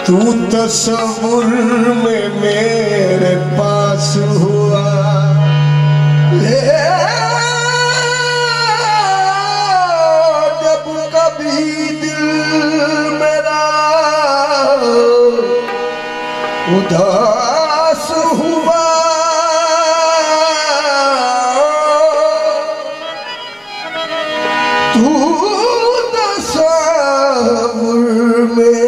तू तस्वुर में मेरे पास हुआ, जब कभी दिल मेरा उदास हुआ, तू तस्वुर में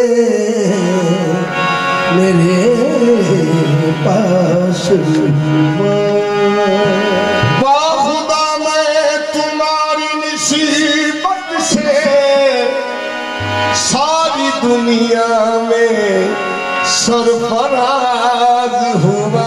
मेरे पास हुआ। बाखुदा मैं तुम्हारी निसीबत से सारी दुनिया में सरफराज हुआ।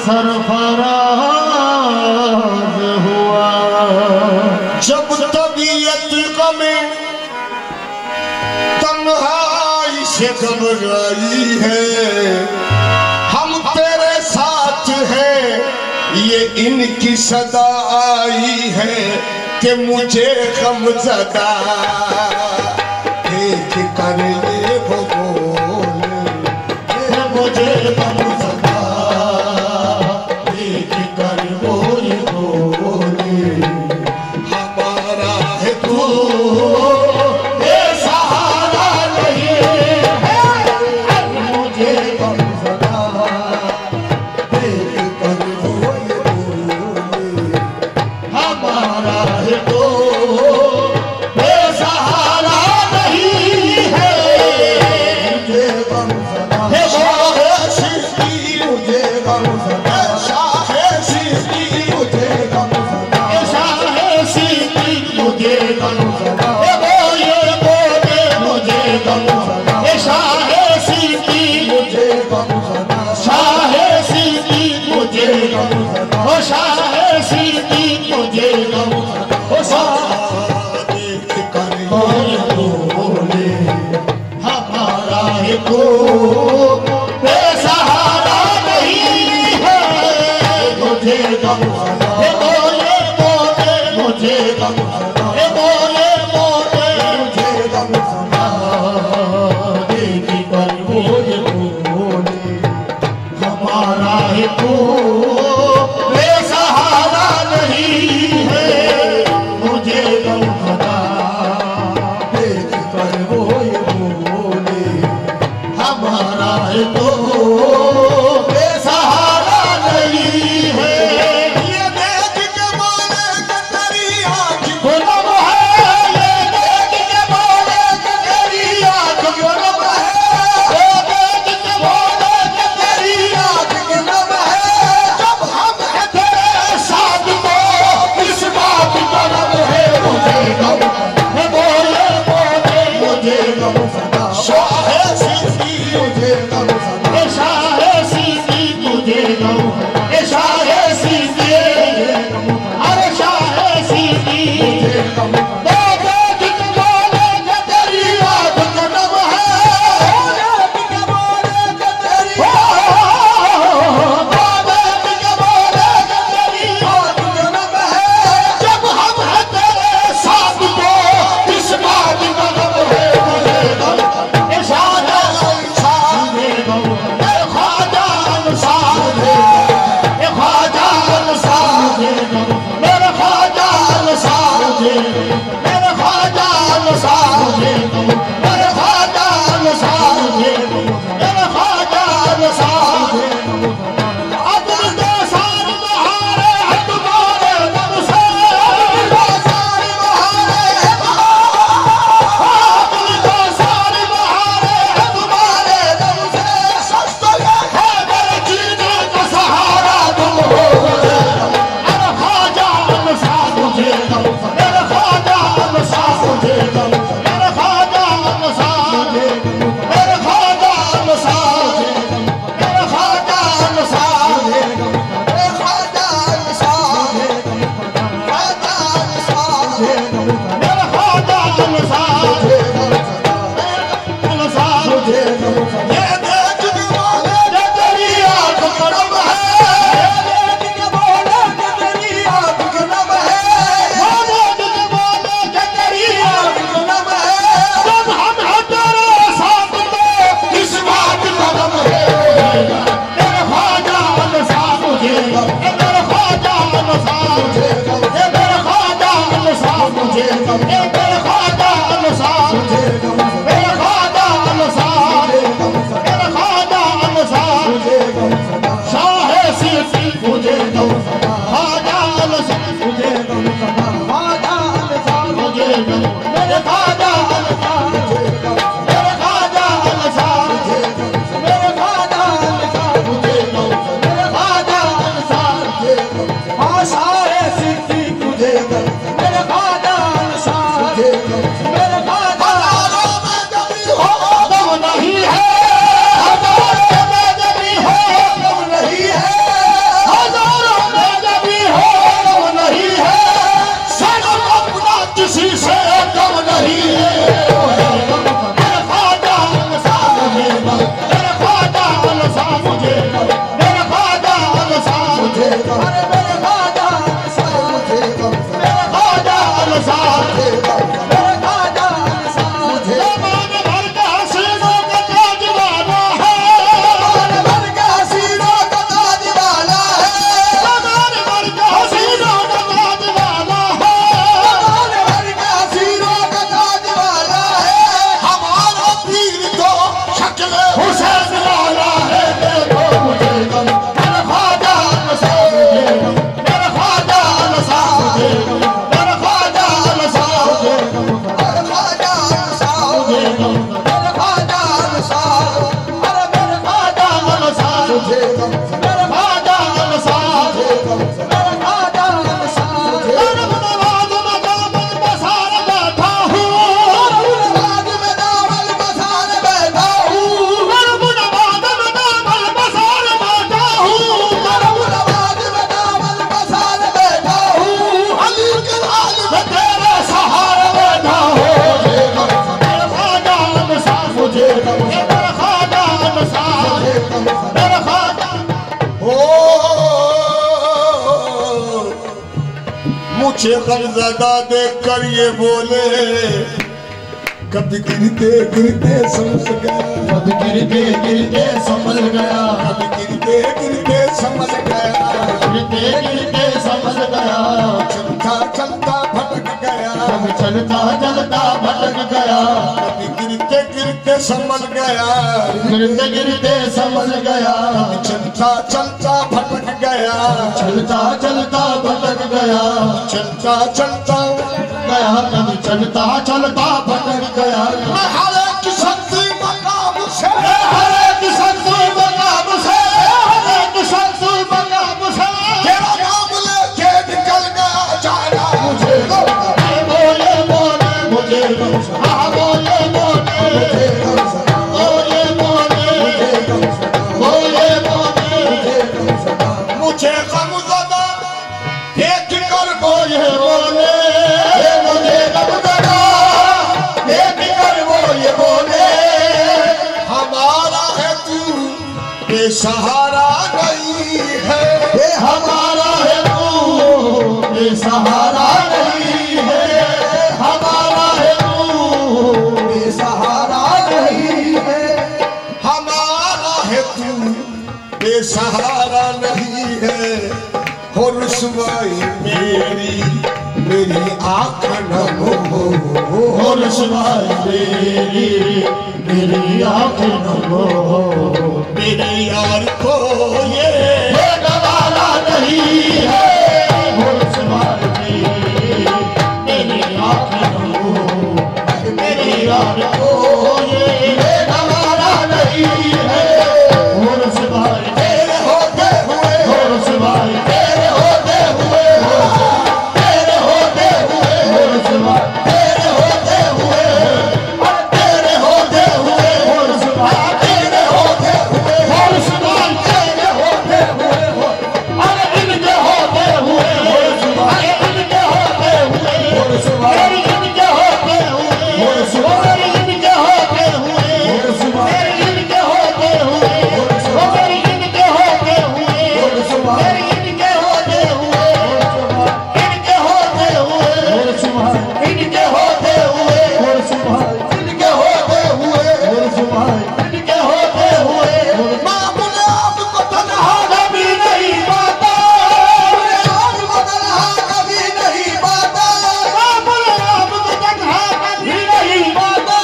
सरफराज हुआ। जब तबीयत गमे तन्हाई से घबराई है, हम तेरे साथ हैं ये इनकी सदा आई है कि मुझे गमज़दा देख कर ये बोले, मुझे गमज़दा देख कर वो ये बोले, हमारा है तू ये सहारा नहीं है, मुझे गमज़दा देख कर वो ये बोले, हमारा है तू ये सहारा नहीं है, मुझे गमज़दा मुझे गमज़दा शाहे सीती मुझे गमज़दा शाहे सीती मुझे गमज़दा ये बोले मुझे गमज़दा शाहे सीती मुझे गमज़दा शाहे सीती मुझे गमज़दा शाहे सीती मुझे गमज़दा देख कर बोले हमारा है को बेसहारा नहीं है, मुझे गमज़दा बोले बोले मुझे गमज़दा बोले बोले मुझे गमज़दा देख कर बोले बोले हमारा है को बेसहारा नहीं है, मुझे गमज़दा देख कर बोले बोले हमारा है तो बेसहारा नहीं है। ये देख के मारे तेरी आँख खुला मुझे गमज़दा देख कर ये बोले, कभी गिरते गिरते समझ गया, कभी गिरते गिरते समझ गया, कभी गिरते गिरते समझ गया, गिरते गिरते समझ गया, चलता चलता भटक गया, कभी चलता चलता भटक गया, कभी गिरते गिरते समझ गया, गिरते गिरते समझ गया, चलता चलता भटक गया, चलता चलता भटक गया, चलता चलता गया, कभी चलता चलता भटक गया। मैं हर एक शक्ति मकाम से, हर एक शक्ति मकाम से, हर एक शक्ति मकाम से तेरा नाम लेके निकल गया जाना मुझे, बोले बोले मुझे हाँ बोले बोले बोले बोले बोले बोले मुझे गमज़दा देख कर बोले बोले मुझे गमज़दा देख कर बोले बोले हमारा है तू बेसहारा नहीं है, ये हमारा है तू बेसहारा नहीं है, हमारा है तू बेसहारा नहीं है, हमारा है तू बेसहारा नहीं है। हो रुसवाई मेरी मेरी आँख नम हो, हो रुसवाई मेरी आँखें न हो, मेरे यार को ये गवारा नहीं है। हो रुसवाई मेरी आँखें न हो, मेरी यार को ये गवारा नहीं है। हो रुसवाई तेरे होते हुए, हो रुसवाई तेरे होते हुए, तेरे होते हुए, हो रुसवाई तेरे होते हुए, तेरे होते हुए, हो रुसवाई तेरे होते हुए, हो रुसवाई तेरे होते हुए, अरे इनके होते हुए, हो रुसवाई इनके होते हुए, हो रुसवाई इनके होते हुए, हो रुसवाई इनके होते हुए, हो रुसवाई इनके होते हुए, हो रुसवाई इनके होते हुए, हो रुसवाई इनके होते हुए, इनके होते हुए, हो रुसवाई इनके होते हुए, हो रुसवाई इनके होते हुए, हो रुसवाई इनके होते हुए, मामूले आपको तन्हा कभी नहीं पाता, आपको तन्हा कभी नहीं पाता, बाबुल आपको तन्हा कभी नहीं पाता,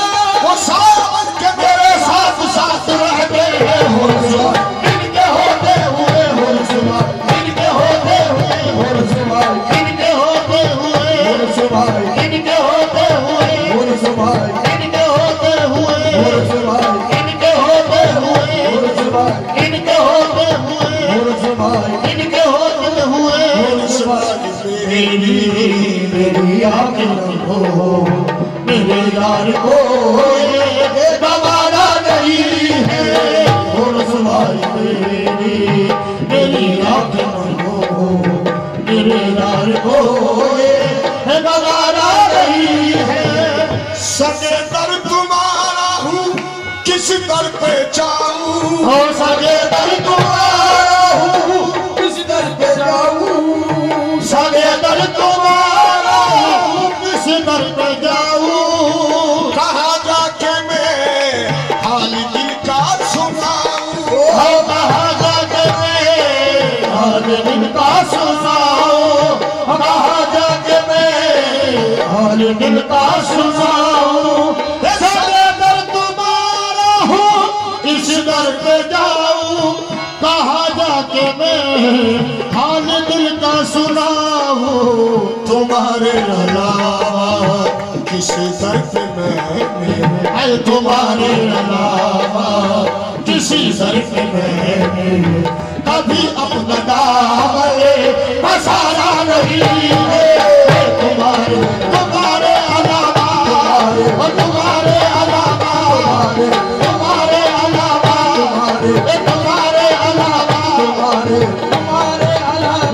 वो सावन के मेरे साथ साथ रहते हैं, हो रुसवाई इनके होते हुए, हो रुसवाई इनके होते हुए, हो रुसवाई इनके होते हुए, हो रुसवाई इनके होते हुए, हो रुसवाई इनके होते हुए, हो रुसवाई इनके होते हुए, हो रुसवाई इनके होते हुए, हो रुसवाई इनके होते हुए, हो रुसवाई मेरी आँखें न हो, मेरे यार को ये गवारा नहीं है। हो रुसवाई मेरी आँखें न हो, मेरे यार को ये गवारा नहीं है। सगे दर तुम्हारा हूँ किस दर पे जाऊँ, हो सगे दर तुम्हारा हूँ, किस दर पे जाऊँ, सगे दर तुम्हारा हूँ, हाल दिल का सुनाऊं, सदे दर तुम्हारा हूँ, इस दर पे जाऊं, कहाँ जाके मैं हाल दिल का सुनाऊं। तुम्हारे अलावा किसी दर पे मैं, तुम्हारे अलावा किसी दर पे मैं कभी अपना दामने पसारा नहीं है। तुम्हारे तुम्हारे अलावा, तुम्हारे अलावा, तुम्हारे अलावा, तुम्हारे अलावा, तुम्हारे तुम्हारे अलावा, तुम्हारे तुम्हारे अलावा,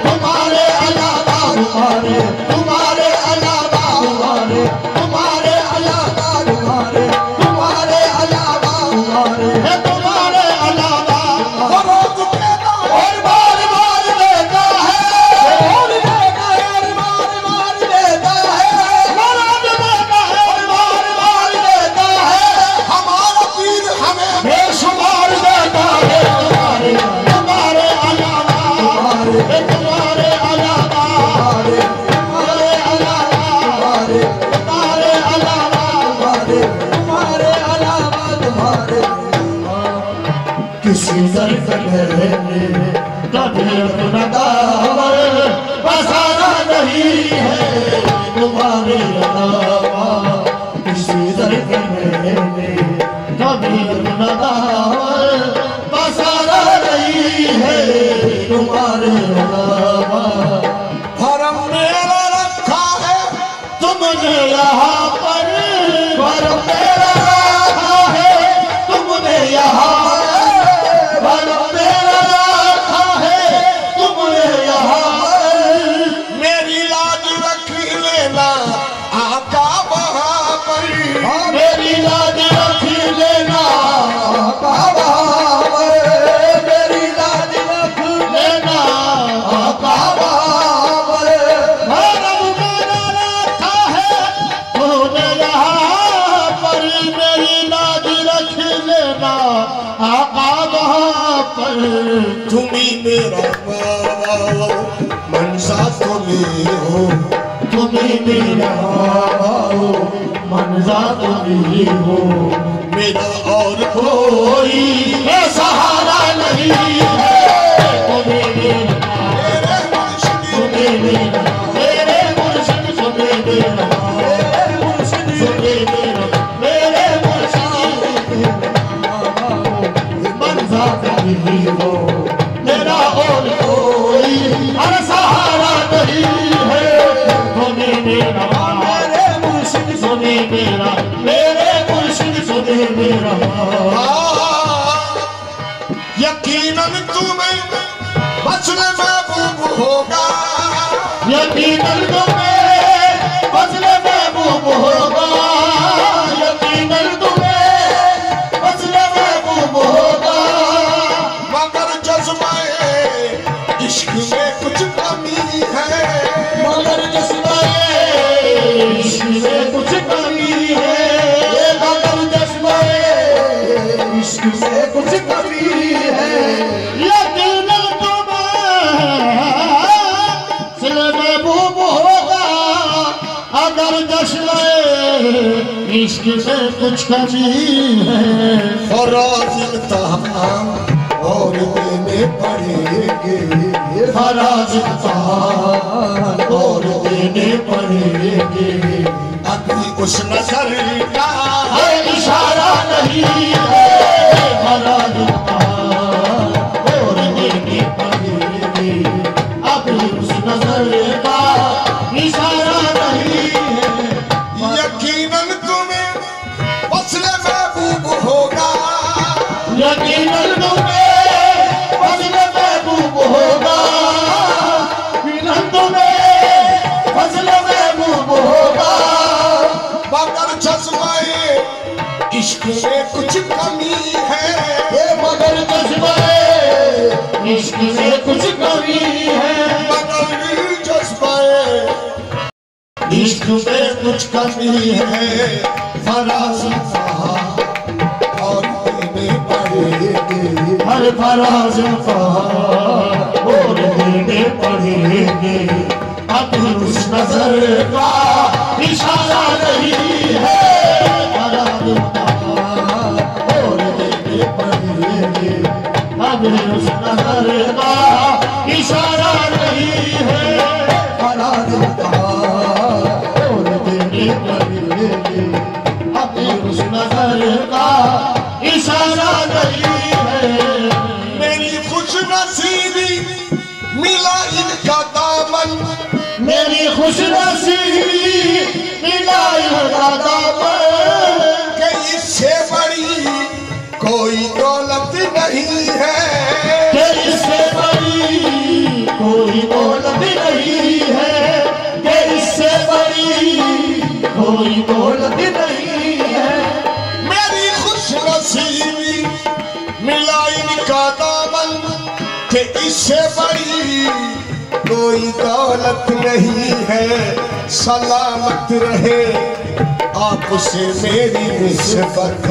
तुम्हारे अलावा, तुम्हारे तुम्हारे अलावा, तुम्हारे तुम्हारे अलावा, तुम्हारे तुम्हारे अलावा, तुम्हारे अलावा रोज देता और बार बार देता है, और देता है और बार बार देता है, रोज देता है और बार बार देता है। हमारा पीर हमें बेशुमार देता है। तुम्हारे तुम्हारे अलावा, तुम्हारे अलावा, तुम्हारे अलावा, तुम्हारे अलावा, तुम्हारे अलावा, तुम्हारे किसी दर पे कभी अपना दामन पसारा नहीं है। तुम्हारे अलावा किसी दर पे कभी अपना दामन पसारा नहीं है। तुम्हारे अलावा भरम मेरा रखा है तुमने यहाँ पर, भरम मेरा रखा है तुमने यहाँ पर, भरम मेरा रखा है तुमने यहाँ पर। मेरी लाज रख लेना आका वहाँ पर, मेरी लाज रख लेना आका वहाँ पर, मेरी लाज रख लेना आका वहाँ पर। भरम मेरा रखा है तुमने यहाँ पर, मेरी लाज रख लेना आका वहाँ पर। तुम्ही मेरा मनसा तुम्ही हो, तुम्ही मेरा मनसा तुम्ही हो, मेरा और कोई सहारा नहीं है। तुम्ही मेरा, तुम्ही मेरा, मेरे मुर्शिद, तुम्ही मेरा, मेरे मुर्शिद, तुम्ही मेरा, मेरे मुर्शिद मनसा तुम्ही हो, मेरा और कोई सहारा नहीं है। तुम्ही मेरा, मेरे मुर्शिद, तुम्ही मेरा, मेरे मुर्शिद, तुम्ही मेरा। यकीनन तुम्हें वस्ल महबूब होगा, यकीनन तुम्हें वस्ल महबूब होगा, यकीनन तुम्हें वस्ल महबूब होगा। मगर जज्बाए इश्क में कुछ कमी है, मगर जज्बाए इश्क में कुछ कमी है, मगर जज्बाए इश्क में कुछ कमी है। यकीनन तुम्हें महबूब होगा, अगर जज्बाए इश्क में कुछ कमी है। फराज इम्तिहान और देने पड़ेंगे, फराज इम्तिहान और देने पड़ेंगे। अभी उस नजर का इशारा नहीं है, फराज इम्तिहान और देने पड़ेंगे। अभी उस नजर का इशारा नहीं है। यकीनन तुम्हें वस्ल महबूब होगा, यकीनन तुम्हें वस्ल महबूब होगा, यकीनन तुम्हें वस्ल महबूब होगा। मगर जज्बाए इश्क में कुछ कमी है, मगर जज्बाए इश्क में कुछ कमी है, मगर जज्बाए इश्क में कुछ कमी है। फराज और देने पड़ेंगे। हर फराज का बोल देने पड़ेंगे। अब उस नजर का इशारा नहीं है, फराज का बोल देने पड़ेंगे। अब उस नजर का इशारा नहीं है, फराज का बोल देने पड़ेंगे। अब उस नजर का इशारा नहीं है। मेरी खुश नसीबी मिला इनका दामन, मेरी खुश नसीबी मिला इनका दामन। कि इससे बड़ी कोई दौलत नहीं है, कि इससे बड़ी कोई दौलत नहीं है, कि इससे बड़ी कोई दौलत नहीं है। मेरी खुश नसीबी मिला इनका दामन, कि इससे बड़ी कोई दौलत नहीं है। सलामत रहे आपसे मेरी निस्बत,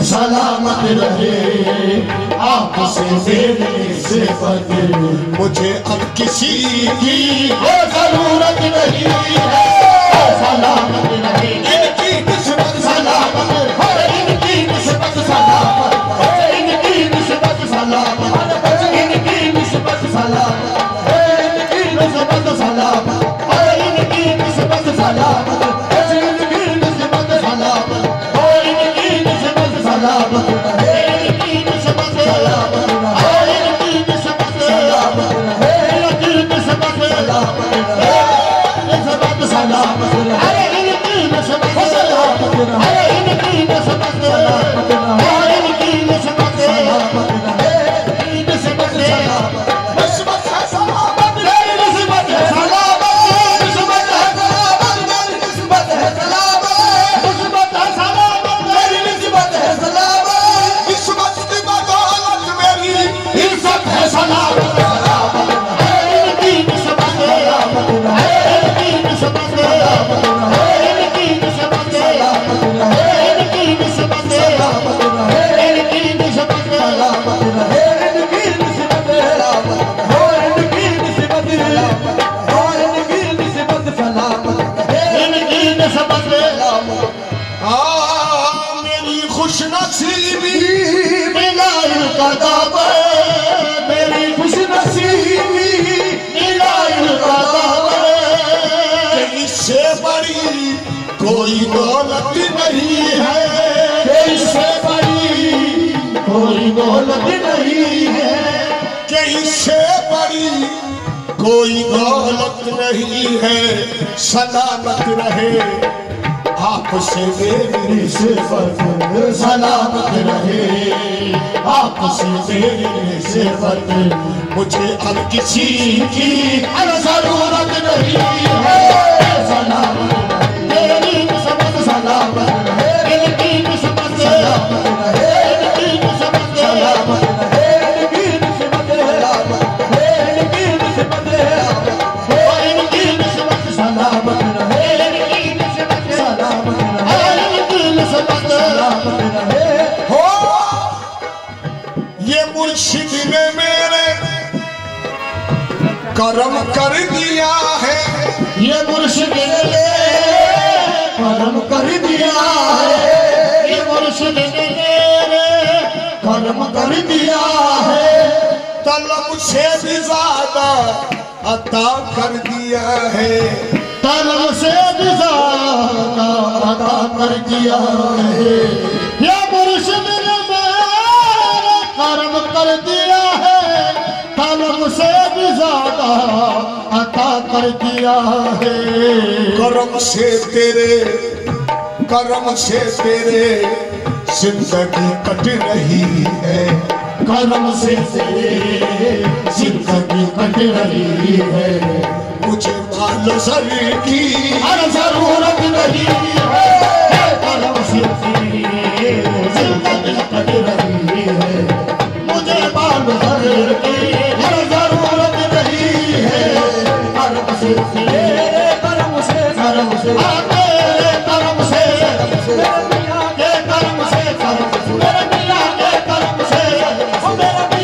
सलामत रहे आपसे मेरी निस्बत। मुझे अब किसी की जरूरत नहीं है, सलामत रहे इनकी निस्बत, सलामत रहे इनकी निस्बत, सलामत इनकी निस्बत, सलामत इनकी निस्बत, सलामत इनकी निस्बत, सलामत इनकी निस्बत, सलामत इनकी निस्बत, सलामत इनकी निस्बत, सलामत इनकी निस्बत, सलामत इनकी निस्बत, सलामत इनकी निस्बत, सलामत निस्बत, सलामत अरे इनकी निस्बत, सलामत अरे इनकी निस्बत, सलामत अरे इनकी निस्बत, सलामत इनकी निस्बत, सलामत निस्बत है सलामत मेरी निस्बत है सलामत, निस्बत है सलामत मेरी निस्बत है सलामत, निस्बत है सलामत मेरी निस्बत है सलामत। निस्बत की बदौलत मेरी इज्जत है सलामत, सलामत इनकी निस्बत, सलामत इनकी निस्बत, सलामत इनकी निस्बत, सलामत इनकी निस्बत, सलामत इनकी निस्बत, सलामत इनकी निस्बत, सलामत इनकी निस्बत, सलामत इनकी निस्बत, सलामत इनकी निस्बत, सलामत मेरी खुश नसीबी मिला इनका दामन, मेरी खुश नसीबी मिला इनका दामन। कि इससे बड़ी कोई दौलत नहीं है, कि इससे बड़ी कोई दौलत नहीं है, कि इससे बड़ी कोई दौलत नहीं है। सलामत रहे आपसे मेरी निस्बत सलामत रहे आपसे मेरी निस्बत। मुझे अब किसी की जरूरत नहीं है, सलामत मेरी निस्बत, सलामत इनकी निस्बत, सलामत इनकी निस्बत, सलामत इनकी निस्बत, सलामत इनकी निस्बत, इनकी निस्बत, सलामत इनकी निस्बत, सलामत इनकी निस्बत, सलामत रहे। हो। ये मुर्शिद ने मेरे करम कर दिया है, ये मुर्शिद ने करम कर दिया है, ये मुर्शिद ने मेरे करम कर दिया है। तलब से भी ज्यादा अता कर दिया है, तलब से भी ज्यादा अता कर दिया है। ये मुर्शिद ने मेरे करम कर दिया है, तलब से भी ज्यादा अता कर दिया है। करम से तेरे जिंदगी कट रही है, करम से जिंदगी कट रही है। मुझे माल सर की जरूरत नहीं है, करम से जिंदगी कट रही है। मुझे बाल भर की जरूरत नहीं है, करम से करम से करम से करम से करम से, करम से, करम से, मेरे मियां के करम से, मेरे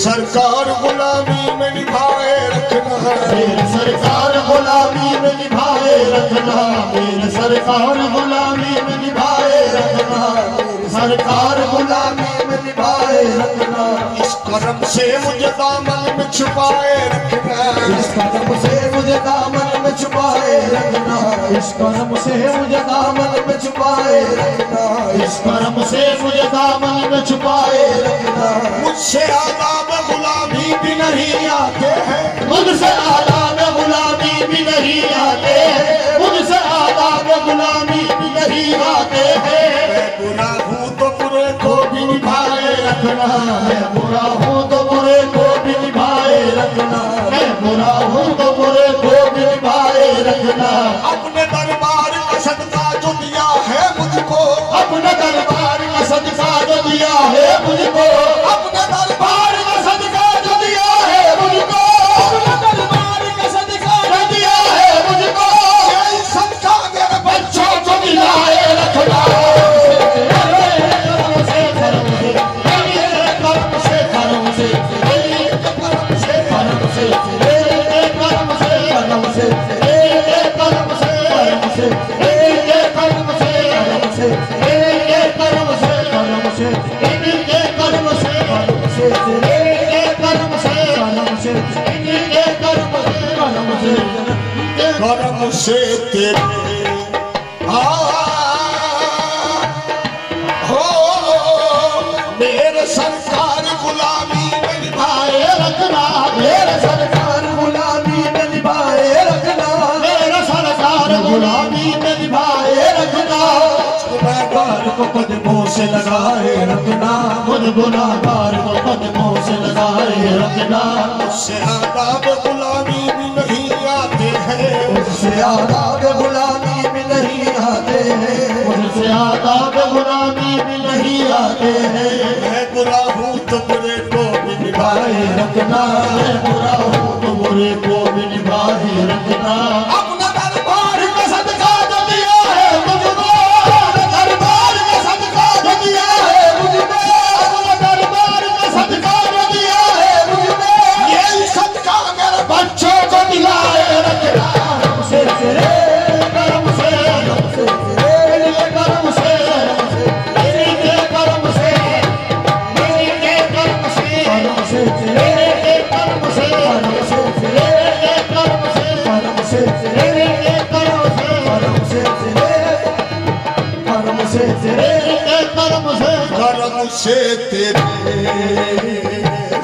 सरकार गुलामी में निभाए रखना, मेरी सरकार गुलामी में निभाए रखना, मेरी सरकार गुलामी में निभाए रखना, सरकार गुलामी में निभाए रखना। इस करम से मुझे दामन में छुपाए रखना, इस कदम से मुझे दामन में छुपाए रखना, इस कदम से मुझे दामन में छुपाए रखना, इस कदम से मुझे दामन में छुपाए रखना। मुझसे आदाब गुलामी भी नहीं आते हैं, मुझसे आदाब गुलामी भी नहीं आते हैं, मुझसे आदाब गुलामी भी नहीं आते हैं। मैं बुरा हूँ तो बुरे को भी निभाए रखना, मैं बुरा हूँ तो बुरे को भी निभाए रखना, मैं बुरा हूँ तो बुरे को भी निभाए रखना। अपने दरबार का सदका जो दिया है मुझको, अपने दरबार का सदका जो दिया है मुझको, अपने दरबार का सदका जो दिया है मुझको, अपने दरबार का सदका जो दिया है मुझको, यही सदका मेरे बच्चों को दिलाए रखना। करम से तेरे हो मेरे सरकार गुलामी में निभाए रखना, मेरे सरकार गुलामी में निभाए रखना, मेरा सरकार गुलामी में निभाए रखना। गुनाहगार को कदमों से लगाए रखना, खुद गुनाहगार को कदमों से लगाए रखना। उससे आदाब गुलामी भी नहीं आते हैं, उससे आदाब गुलामी भी नहीं आते हैं, उससे आदाब गुलामी भी नहीं आते हैं। मैं बुरा हूँ तो बुरे को भी निभाए रखना, मैं बुरा हूँ तो बुरे को भी निभाए रखना। अपना दरबार का सदका जो दिया है मुझको, दरबार का सदका जो दिया है मुझको, अपना दरबार का सदका जो दिया है मुझको, यही सदका मेरे बच्चों को दिलाए रखना। करम से तेरे, करम से, तेरे करम से, तेरे करम से, तेरे करम से, करम से तेरे करम से, करम से तेरे करम से, करम से तेरे करम से, करम से तेरे, करम से तेरे करम से, करम से तेरे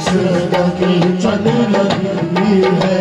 जिंदगी चल रही है।